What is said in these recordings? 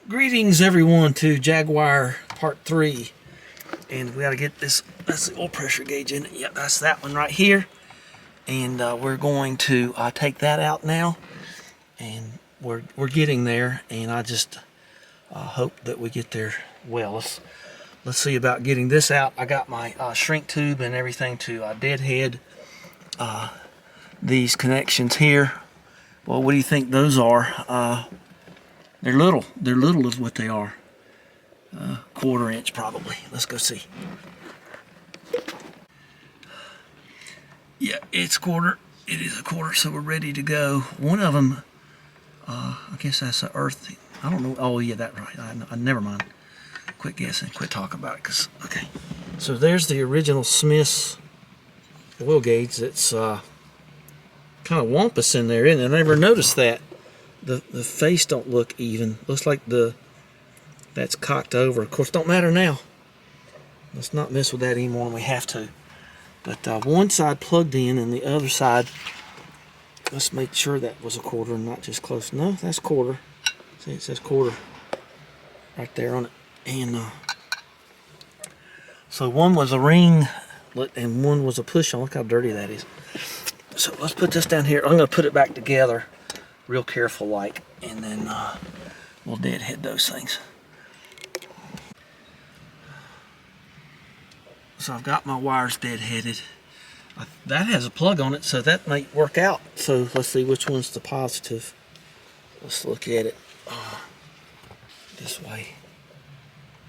Greetings everyone to Jaguar Part 3. And we got to get this, that's the oil pressure gauge in it. Yep, that's that one right here. And we're going to take that out now. And we're getting there, and I just hope that we get there well. Let's see about getting this out. I got my shrink tube and everything to deadhead these connections here. Well, what do you think those are? They're little. They're little is what they are. 1/4 inch probably. Let's go see. Yeah, it's 1/4. It is 1/4, so we're ready to go. One of them, I guess that's an earth. I don't know. Oh yeah, that's right. I never mind. Quit guessing. Quit talking about it. Okay. So there's the original Smith's oil gauge. That's kind of wampus in there, isn't it? I never noticed that. The face don't look even. Looks like that's cocked over. Of course, don't matter now. Let's not mess with that anymore when we have to. But one side plugged in, and the other side. Let's make sure that was 1/4 and not just close. No, that's 1/4. See, it says 1/4 right there on it. And so one was a ring, and one was a push-on. Look how dirty that is. So let's put this down here. I'm going to put it back together real careful like, and then we'll deadhead those things. So I've got my wires deadheaded. That has a plug on it, so that might work out. So let's see which one's the positive. Let's look at it this way.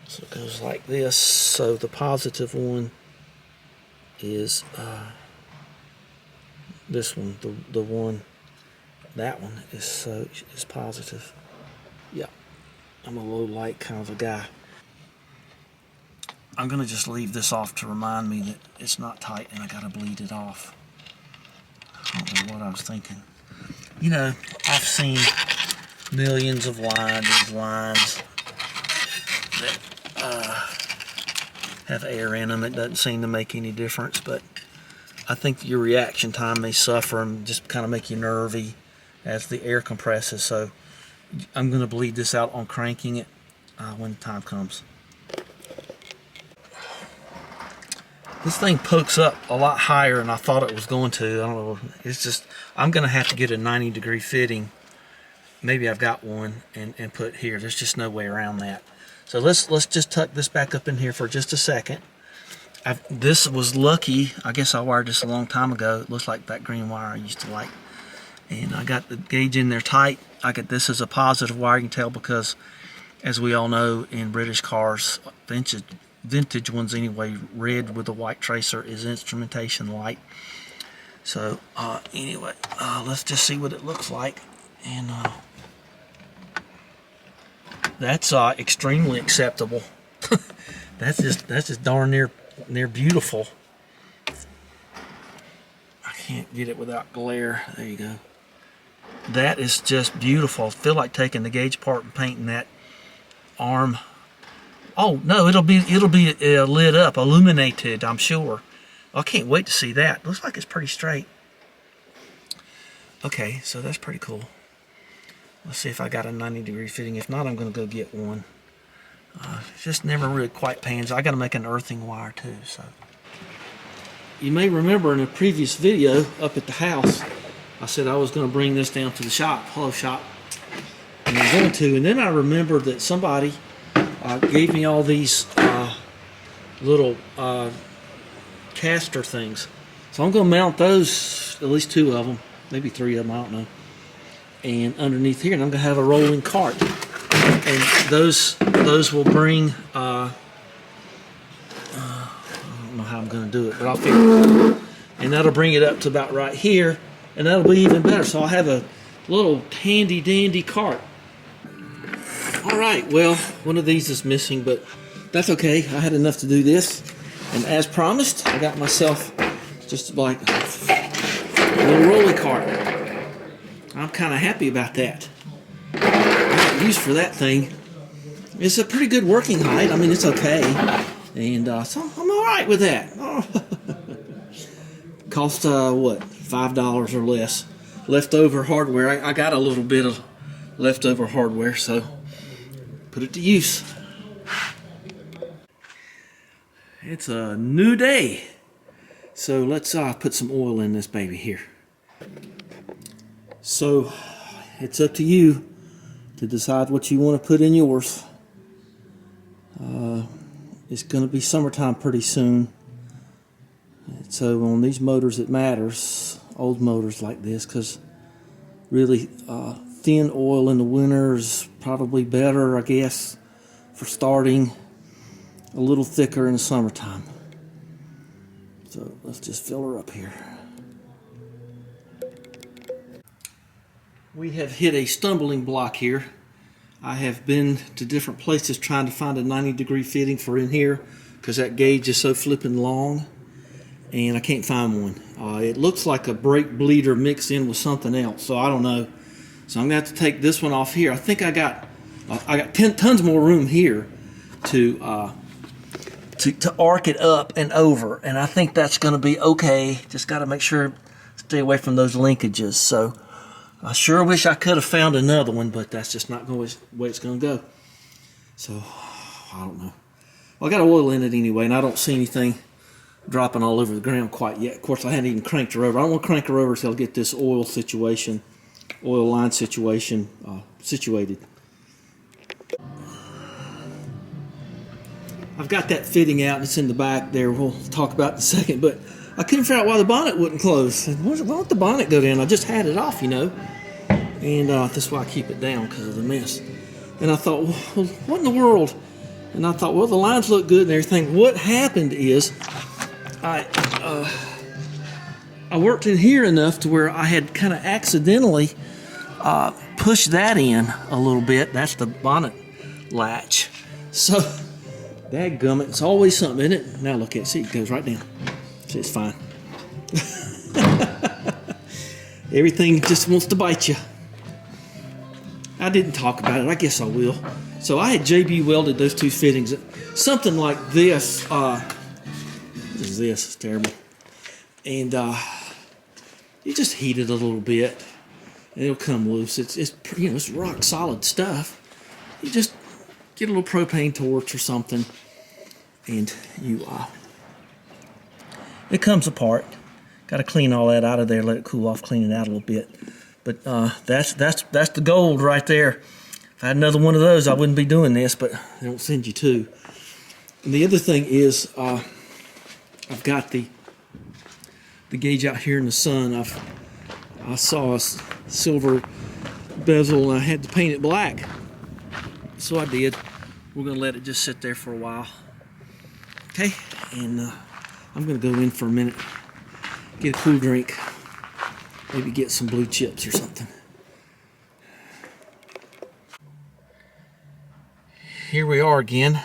So it goes like this. So the positive one is this one, the one. That one is positive. Yeah, I'm a low light kind of a guy. I'm gonna just leave this off to remind me that it's not tight and I gotta bleed it off. I don't know what I was thinking. You know, I've seen millions of lines that have air in them. It doesn't seem to make any difference, but I think your reaction time may suffer and just kind of make you nervy as the air compresses. So I'm going to bleed this out on cranking it when the time comes. This thing pokes up a lot higher than I thought it was going to. I don't know. It's just, I'm going to have to get a 90-degree fitting. Maybe I've got one and put here. There's just no way around that. So let's just tuck this back up in here for just a second. This was lucky. I guess I wired this a long time ago. It looks like that green wire I used to like. And I got the gauge in there tight. I got this as a positive wire. You can tell because, as we all know, in British cars, vintage ones anyway, red with a white tracer is instrumentation light. So anyway, let's just see what it looks like. And that's extremely acceptable. that's just darn near beautiful. I can't get it without glare. There you go. That is just beautiful. I feel like taking the gauge apart and painting that arm. Oh no, it'll be lit up, illuminated, I'm sure. I can't wait to see that. Looks like it's pretty straight. Okay, so that's pretty cool. Let's see if I got a 90-degree fitting. If not, I'm going to go get one. It just never really quite pans. I got to make an earthing wire too. So you may remember in a previous video up at the house, I said I was going to bring this down to the shop, Hello Shop, and I'm going to. And then I remembered that somebody gave me all these little caster things. So I'm going to mount those, at least 2 of them, maybe 3 of them, I don't know. And underneath here, and I'm going to have a rolling cart. And those will bring, I don't know how I'm going to do it, but I'll figure it out. And that'll bring it up to about right here, and that'll be even better. So I'll have a little handy dandy cart. All right, well, one of these is missing, but that's okay. I had enough to do this. And as promised, I got myself just like a little rolly cart. I'm kind of happy about that. I got used for that thing. It's a pretty good working height. I mean, it's okay. And so I'm all right with that. Cost, what, $5 or less. Leftover hardware. I got a little bit of leftover hardware, so put it to use. It's a new day. So let's put some oil in this baby here. So it's up to you to decide what you want to put in yours. It's going to be summertime pretty soon. So on these motors it matters, old motors like this, because really thin oil in the winter is probably better, I guess, for starting. A little thicker in the summertime. So let's just fill her up here. We have hit a stumbling block here. I have been to different places trying to find a 90-degree fitting for in here because that gauge is so flipping long, and I can't find one. It looks like a brake bleeder mixed in with something else, so I don't know. So I'm going to have to take this one off here. I think I got 10 tons more room here to arc it up and over, and I think that's going to be okay. Just got to make sure, stay away from those linkages. So I sure wish I could have found another one, but that's just not the way it's going to go. So I don't know. Well, I got oil in it anyway, and I don't see anything dropping all over the ground quite yet. Of course, I hadn't even cranked her over. I don't want to crank her over until I get this oil line situation situated. I've got that fitting out, and it's in the back there. We'll talk about it in a second, but I couldn't figure out why the bonnet wouldn't close. Why don't the bonnet go down? I just had it off, you know, and that's why I keep it down, because of the mess. And I thought, well, what in the world? And I thought, well, the lines look good and everything. What happened is I worked in here enough to where I had kind of accidentally pushed that in a little bit. That's the bonnet latch. So dadgummit, it's always something, isn't it? Now look at it. See, it goes right down. See, it's fine. Everything just wants to bite you. I didn't talk about it. I guess I will. So I had JB welded those two fittings. Something like this. What is this? It's terrible. And you just heat it a little bit, and it'll come loose. It's it's rock solid stuff. You just get a little propane torch or something, and it comes apart. Got to clean all that out of there, let it cool off, clean it out a little bit. But that's the gold right there. If I had another one of those, I wouldn't be doing this, but they don't send you two. And the other thing is, I've got the gauge out here in the sun. I saw a silver bezel, and I had to paint it black. So I did. We're going to let it just sit there for a while. Okay, and I'm going to go in for a minute, get a cool drink, maybe get some blue chips or something. Here we are again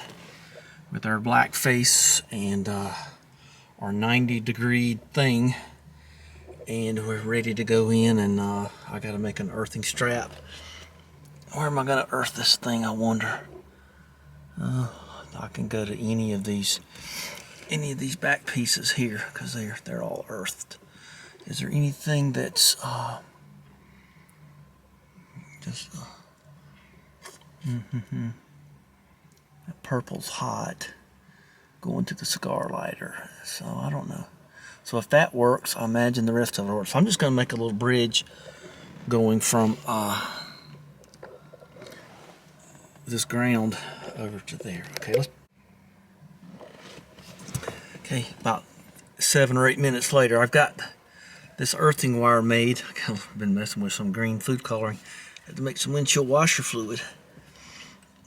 with our black face and our 90-degree thing, and we're ready to go in, and I got to make an earthing strap. Where am I going to earth this thing, I wonder? I can go to any of these back pieces here, because they're all earthed. Is there anything that's that purple's hot going to the cigar lighter, so I don't know. So if that works, I imagine the rest of it works. So I'm just going to make a little bridge going from this ground over to there. Okay, about 7 or 8 minutes later, I've got this earthing wire made. I've been messing with some green food coloring. Had to make some windshield washer fluid.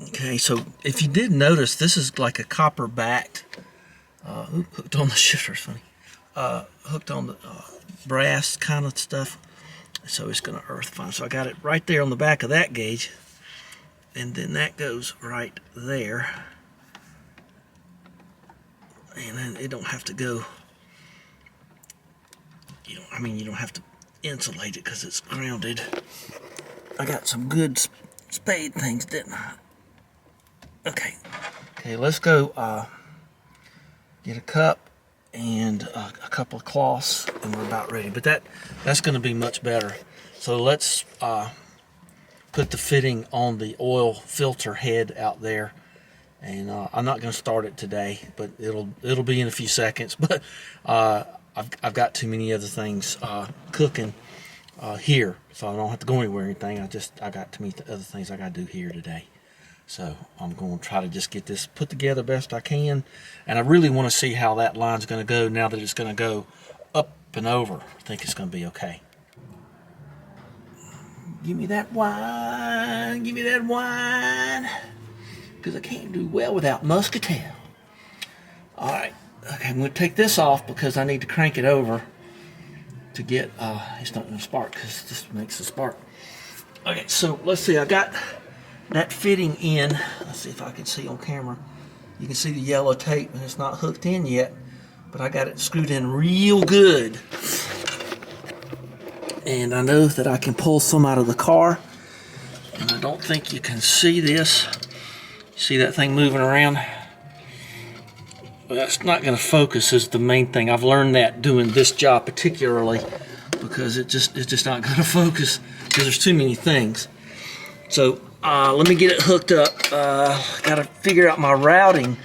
Okay, so if you did notice, this is like a copper backed, hooked on the shifter, funny, hooked on the brass kind of stuff. So it's going to earth fine. So I got it right there on the back of that gauge, and then that goes right there. And then it don't have to go, you don't have to insulate it because it's grounded. I got some good spade things, didn't I? Okay, let's go get a cup and a couple of cloths, and we're about ready. But that's going to be much better. So let's put the fitting on the oil filter head out there, and I'm not going to start it today, but it'll be in a few seconds. But I've got too many other things cooking here, so I don't have to go anywhere or anything. I got too many other things I got to do here today. So I'm going to try to just get this put together best I can, and I really want to see how that line's going to go now that it's going to go up and over. I think it's going to be okay. Give me that wine, give me that wine, because I can't do well without muscatel. All right, okay, I'm going to take this off because I need to crank it over to get, it's not going to spark because this makes a spark. Okay, so let's see, I got that fitting in. Let's see if I can see on camera. You can see the yellow tape, and it's not hooked in yet, but I got it screwed in real good. And I know that I can pull some out of the car, and I don't think you can see this. See that thing moving around? Well, that's not going to focus is the main thing. I've learned that doing this job particularly, because it's just not going to focus because there's too many things. So let me get it hooked up. Got to figure out my routing,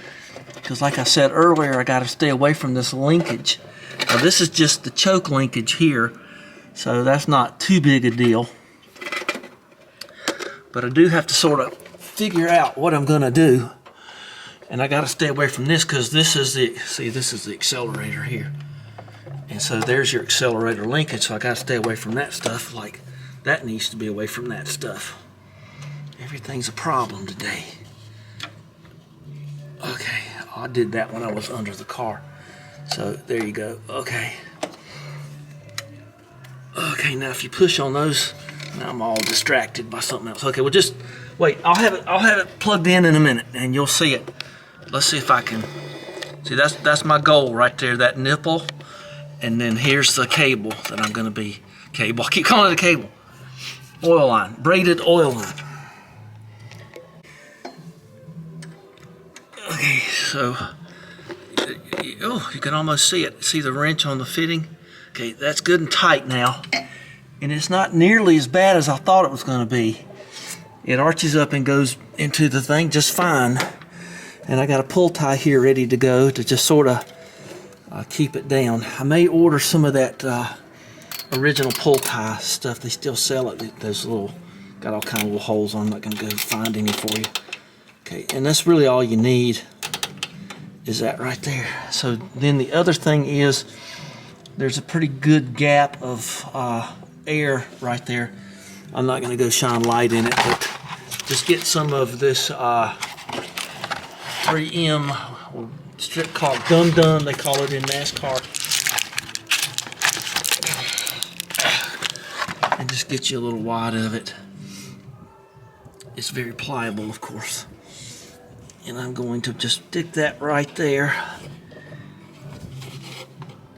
because like I said earlier, I got to stay away from this linkage. Now this is just the choke linkage here, so that's not too big a deal. But I do have to sort of figure out what I'm going to do. And I got to stay away from this because this is the accelerator here. And so there's your accelerator linkage, so I got to stay away from that stuff. Like that needs to be away from that stuff. Everything's a problem today. Okay, I did that when I was under the car. So there you go. Okay. Okay, now if you push on those, now I'm all distracted by something else. Okay, well just wait. I'll have it plugged in a minute, and you'll see it. Let's see if I can see. That's my goal right there. That nipple, and then here's the cable that I'm going to be cable. I keep calling it a cable. Oil line, braided oil line. Okay, so you can almost see it. See the wrench on the fitting? Okay, that's good and tight now. And it's not nearly as bad as I thought it was going to be. It arches up and goes into the thing just fine. And I got a pull tie here ready to go to just sort of keep it down. I may order some of that original pull tie stuff. They still sell it. Those little, got all kind of little holes on. I'm not going to go find any for you. Okay, and that's really all you need is that right there. So then the other thing is there's a pretty good gap of air right there. I'm not going to go shine light in it, but just get some of this 3M strip called Dum Dum, they call it in NASCAR. And just get you a little wad of it. It's very pliable, of course. And I'm going to just stick that right there.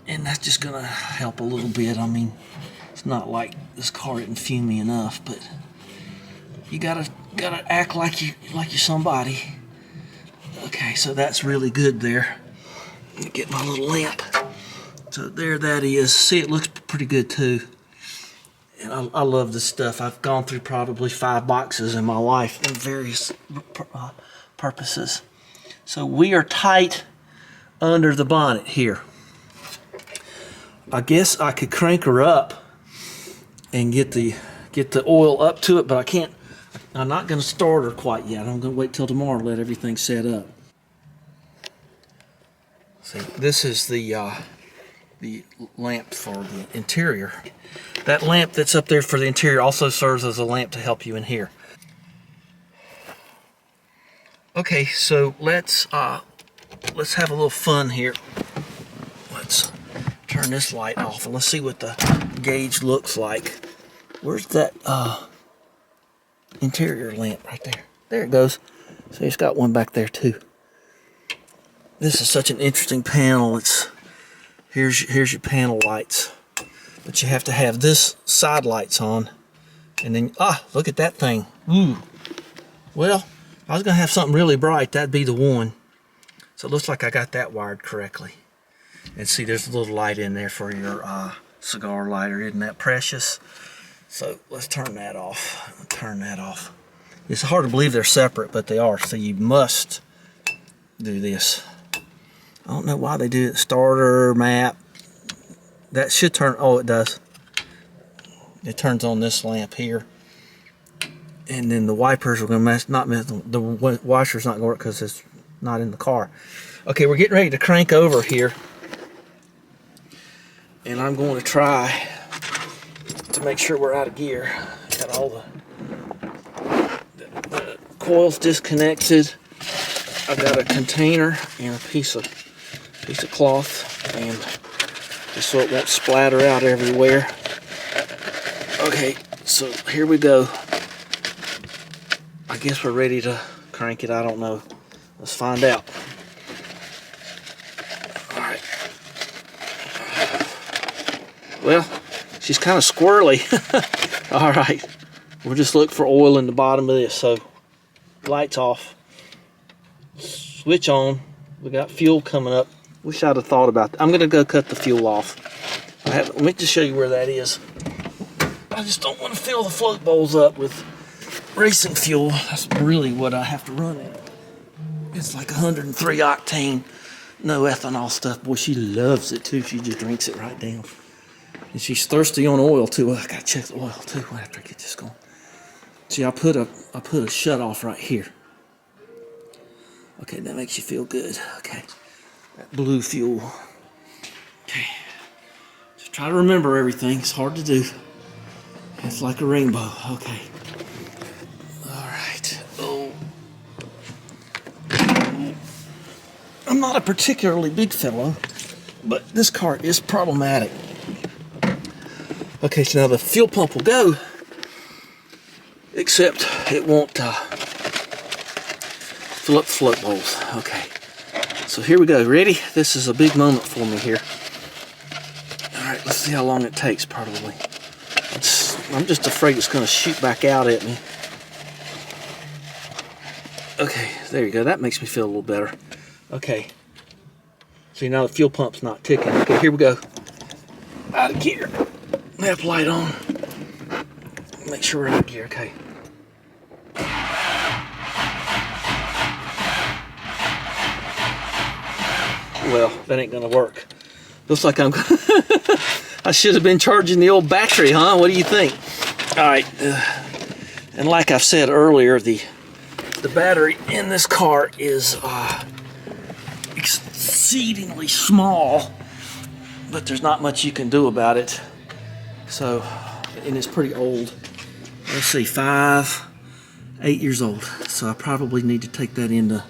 And that's just going to help a little bit. I mean, it's not like this car didn't fume me enough, but you gotta act like you're somebody. Okay, so that's really good there. Let me get my little lamp. So there that is. See, it looks pretty good too. And I love this stuff. I've gone through probably 5 boxes in my life in various purposes. So we are tight under the bonnet here. I guess I could crank her up and get the oil up to it, but I can't. I'm not going to start her quite yet. I'm going to wait till tomorrow to let everything set up. See, this is the lamp for the interior. That lamp that's up there for the interior also serves as a lamp to help you in here. Okay, so let's have a little fun here. Let's turn this light off and let's see what the gauge looks like. Where's that interior lamp right there? There it goes. So it's got one back there too. This is such an interesting panel. Here's your panel lights, but you have to have this side lights on, and then look at that thing. Ooh. Well, I was gonna have something really bright. That'd be the one. So it looks like I got that wired correctly. And see, there's a little light in there for your cigar lighter. Isn't that precious? So let's turn that off. Turn that off. It's hard to believe they're separate, but they are. So you must do this. I don't know why they do it. Starter map. That should turn. Oh, it does. It turns on this lamp here. And then the wipers are going to not mess. The washer's not going to work because it's not in the car. Okay, we're getting ready to crank over here. And I'm going to try to make sure we're out of gear. Got all the coils disconnected. I've got a container and a piece of cloth, and just so it won't splatter out everywhere. Okay, so here we go. I guess we're ready to crank it. I don't know. Let's find out. All right. Well, she's kind of squirrely. All right. We'll just look for oil in the bottom of this. So, lights off. Switch on. We got fuel coming up. Wish I'd have thought about that. I'm going to go cut the fuel off. Let me just show you where that is. I just don't want to fill the float bowls up with racing fuel. That's really what I have to run it. It's like 103 octane, no ethanol stuff. Boy, she loves it too. She just drinks it right down. And she's thirsty on oil too. I gotta check the oil too after I get this going. See, I put a shut off right here. Okay, that makes you feel good. Okay, that blue fuel. Okay, just try to remember everything. It's hard to do. It's like a rainbow. Okay. All right. Oh. I'm not a particularly big fellow, but this car is problematic. Okay, so now the fuel pump will go, except it won't fill up the float bowls. Okay, so here we go. Ready? This is a big moment for me here. All right, let's see how long it takes. Probably. I'm just afraid it's going to shoot back out at me. Okay, there you go. That makes me feel a little better. Okay. See, now the fuel pump's not ticking. Okay, here we go. Out of gear. Map light on. Make sure we're out of gear. Okay. Well, that ain't gonna work. Looks like I'm I should have been charging the old battery, huh? What do you think? All right. And like I've said earlier, the battery in this car is exceedingly small, but there's not much you can do about it. So, and it's pretty old. Let's see, 8 years old. So I probably need to take that into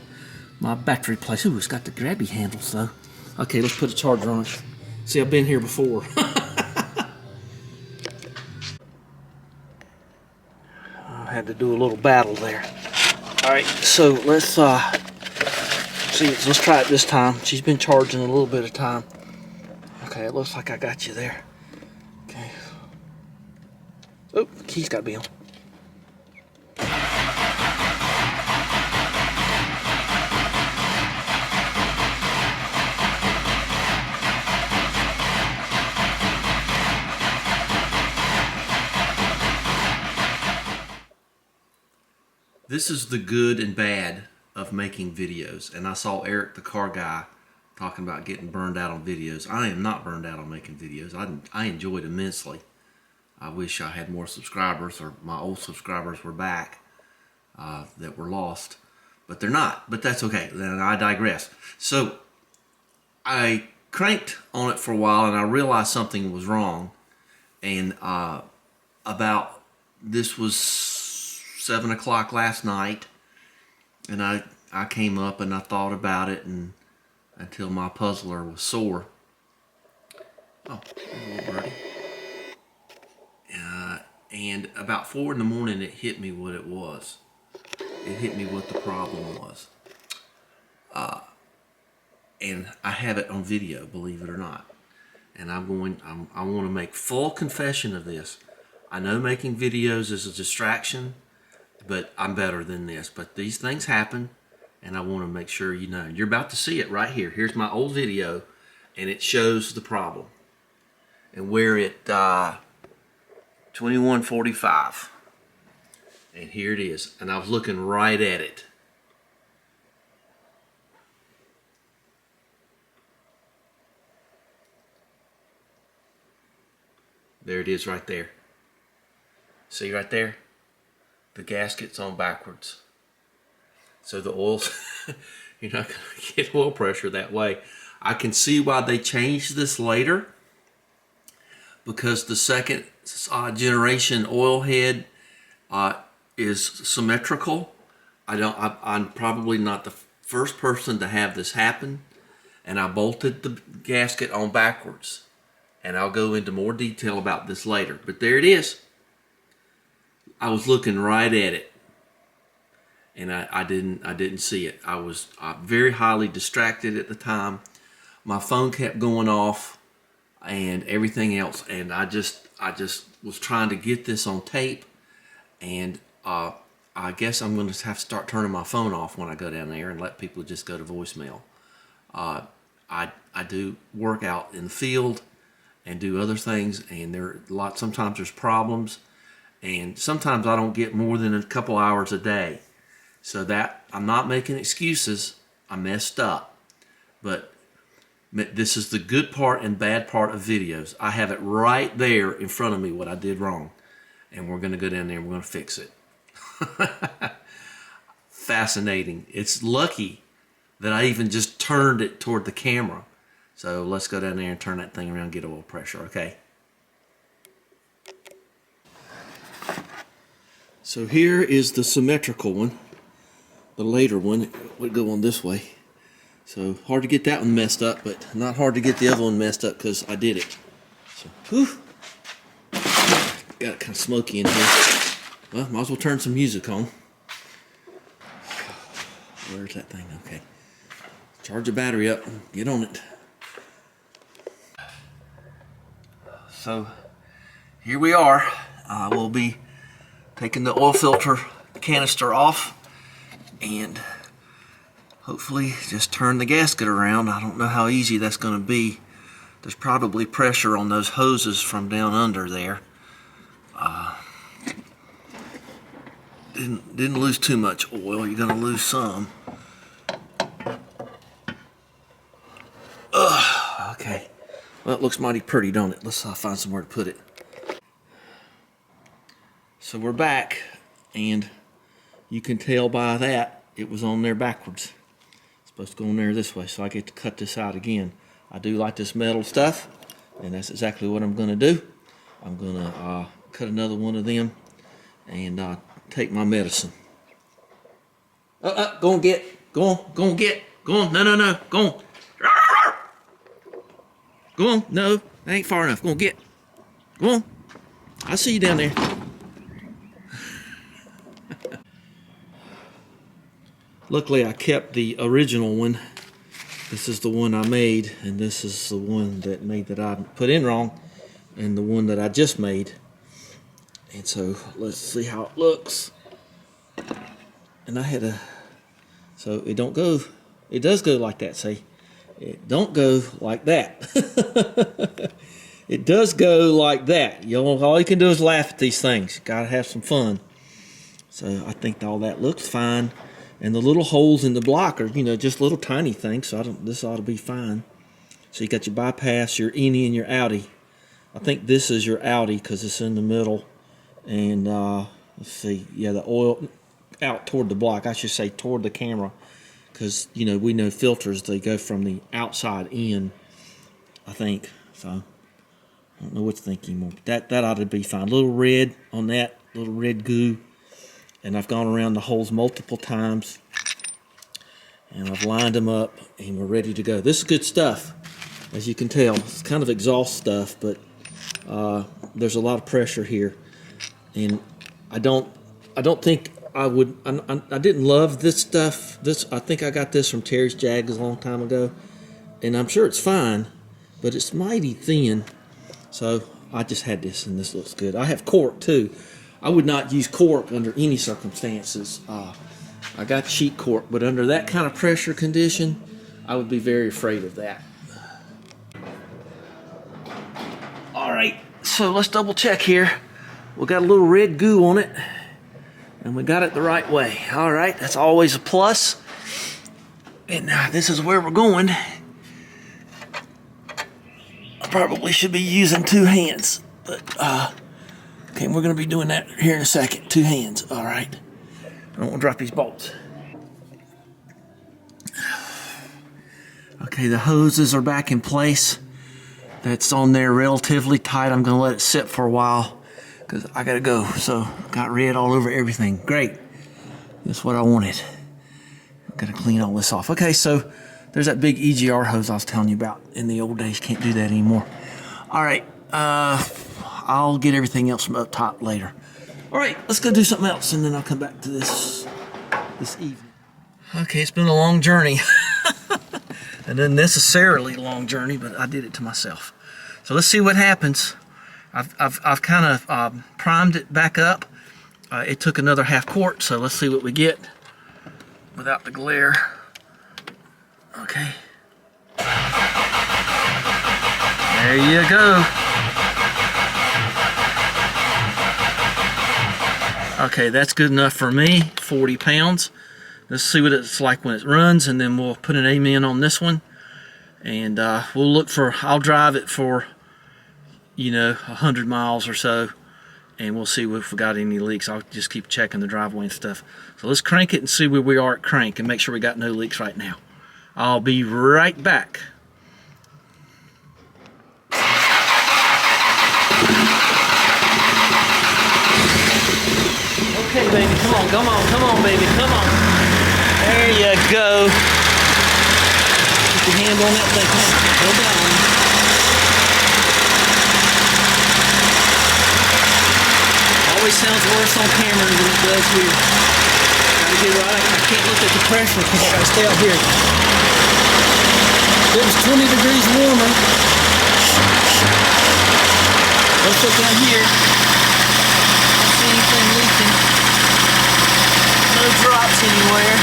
my battery place. Ooh, it's got the grabby handles though. Okay, let's put a charger on it. See, I've been here before. I had to do a little battle there. All right, so let's let's try it this time. She's been charging a little bit of time. Okay, it looks like I got you there. Okay. Oh, the key's got to be on. This is the good and bad of making videos. And I saw Eric, the car guy, talking about getting burned out on videos. I am not burned out on making videos. I enjoy it immensely. I wish I had more subscribers, or my old subscribers were back that were lost. But they're not. But that's okay. Then I digress. So I cranked on it for a while, and I realized something was wrong. And this was 7 o'clock last night, and I came up and I thought about it and until my puzzler was sore. Oh, little birdie. And about 4 in the morning, it hit me what it was. It hit me what the problem was. And I have it on video, believe it or not. And I want to make full confession of this. I know making videos is a distraction, but I'm better than this. But these things happen, and I want to make sure you know. You're about to see it right here. Here's my old video, and it shows the problem and where it 2145. And here it is. And I was looking right at it. There it is right there. See right there? The gasket's on backwards. So the oil's, you're not going to get oil pressure that way. I can see why they changed this later, because the second generation oil head is symmetrical. I'm probably not the first person to have this happen, and I bolted the gasket on backwards. And I'll go into more detail about this later. But there it is. I was looking right at it, and I didn't see it. I was very highly distracted at the time. My phone kept going off, and everything else. And I just was trying to get this on tape, and I guess I'm going to have to start turning my phone off when I go down there and let people just go to voicemail. I do work out in the field and do other things, and sometimes there's problems, and sometimes I don't get more than a couple hours a day. So that, I'm not making excuses. I messed up. But this is the good part and bad part of videos. I have it right there in front of me what I did wrong, and we're going to go down there and we're going to fix it. Fascinating. It's lucky that I even just turned it toward the camera. So let's go down there and turn that thing around and get oil pressure, okay? So here is the symmetrical one. The later one would go on this way. So hard to get that one messed up, but not hard to get the other one messed up because I did it. So, whew. Got it kind of smoky in here. Well, might as well turn some music on. Where's that thing? Okay. Charge the battery up and get on it. So here we are. We'll be taking the oil filter canister off and hopefully just turn the gasket around. I don't know how easy that's going to be. There's probably pressure on those hoses from down under there. Didn't lose too much oil. You're going to lose some. Okay. Well, it looks mighty pretty, don't it? Let's find somewhere to put it. So we're back, and you can tell by that it was on there backwards. It's supposed to go on there this way, so I get to cut this out again. I do like this metal stuff, and that's exactly what I'm going to do. I'm going to cut another one of them and take my medicine. Go and get. Go on, get. Go on. No. Go on. Go on. No, that ain't far enough. Go on, get. Go on. I see you down there. Luckily, I kept the original one. This is the one I made, and this is the one that I put in wrong, and the one that I just made. And so let's see how it looks. And I had so it don't go. It does go like that. See, it don't go like that. It does go like that. All you can do is laugh at these things. Gotta have some fun. So I think all that looks fine. And the little holes in the block are, just little tiny things. So this ought to be fine. So you got your bypass, your innie, and your outie. I think this is your outie because it's in the middle. And let's see, yeah, the oil out toward the block. I should say toward the camera, because we know filters, they go from the outside in, I think. So I don't know what to think anymore. But that ought to be fine. A little red on that, little red goo. And I've gone around the holes multiple times, and I've lined them up, and we're ready to go. This is good stuff, as you can tell. It's kind of exhaust stuff, but there's a lot of pressure here. And I don't think I would. I didn't love this stuff. I think I got this from Terry's Jags a long time ago, and I'm sure it's fine, but it's mighty thin. So I just had this, and this looks good. I have cork too. I would not use cork under any circumstances. I got sheet cork, but under that kind of pressure condition, I would be very afraid of that. All right, so let's double check here. we got a little red goo on it, and we got it the right way. All right, that's always a plus. And this is where we're going. I probably should be using 2 hands, but okay, we're gonna be doing that here in a second. 2 hands, all right. I don't want to drop these bolts. Okay, the hoses are back in place. That's on there relatively tight. I'm gonna let it sit for a while because I gotta go. So got red all over everything. Great, that's what I wanted. Gotta clean all this off. Okay, so there's that big EGR hose I was telling you about in the old days. Can't do that anymore. All right, I'll get everything else from up top later. All right, let's go do something else, and then I'll come back to this evening. Okay, it's been a long journey. An unnecessarily long journey, but I did it to myself. So let's see what happens. I've kind of primed it back up. It took another half quart, so let's see what we get without the glare. Okay. There you go. Okay, that's good enough for me, 40 pounds. Let's see what it's like when it runs, and then we'll put an amen on this one. And we'll look for, I'll drive it for, 100 miles or so, and we'll see if we got any leaks. I'll just keep checking the driveway and stuff. So let's crank it and see where we are at crank and make sure we got no leaks right now. I'll be right back. Okay, baby, come on, baby, come on. There you go. Put your hand on that thing, come on, go down. Always sounds worse on camera than it does here. Gotta get right, I can't look at the pressure because I gotta stay out here. It was 20 degrees warmer. Let's look down here. Don't see anything leaking. No drops anywhere.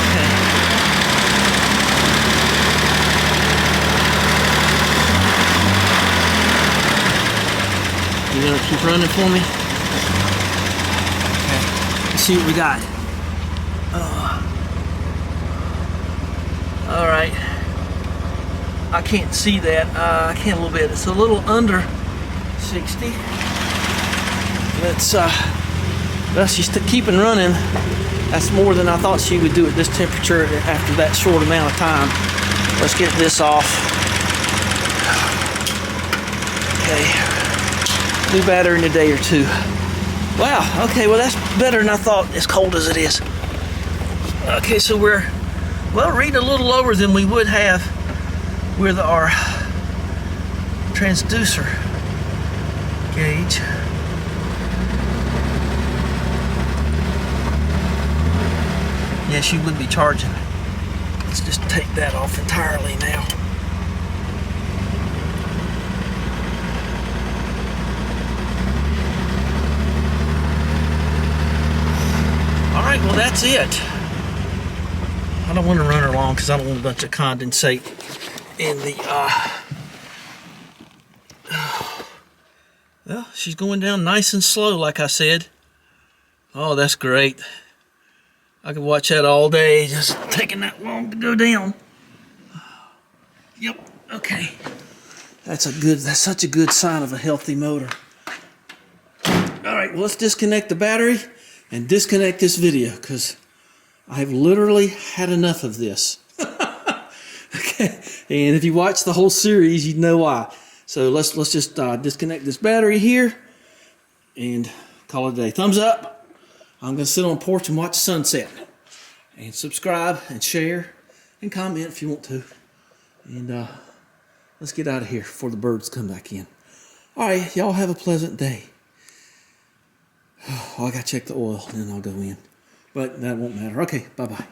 Okay. You gonna keep running for me? Okay. Let's see what we got. All right. I can't see that. I can a little bit. It's a little under 60. She's keeping running. That's more than I thought she would do at this temperature after that short amount of time. Let's get this off. Okay. New battery in a day or 2. Wow. Okay. Well, that's better than I thought. As cold as it is. Okay. So we're reading a little lower than we would have with our transducer gauge. Yes, you would be charging. Let's just take that off entirely now. All right, well that's it. I don't want to run her long because I don't want a bunch of condensate in the well, she's going down nice and slow, like I said. Oh, that's great. I could watch that all day, just taking that long to go down. Yep, okay. That's such a good sign of a healthy motor. All right, well, let's disconnect the battery and disconnect this video because I've literally had enough of this. Okay, and if you watch the whole series, you'd know why. So let's just disconnect this battery here and call it a day. Thumbs up. I'm going to sit on the porch and watch sunset. And subscribe and share and comment if you want to. And let's get out of here before the birds come back in. All right, y'all have a pleasant day. Oh, I got to check the oil, and then I'll go in. But that won't matter. Okay, bye-bye.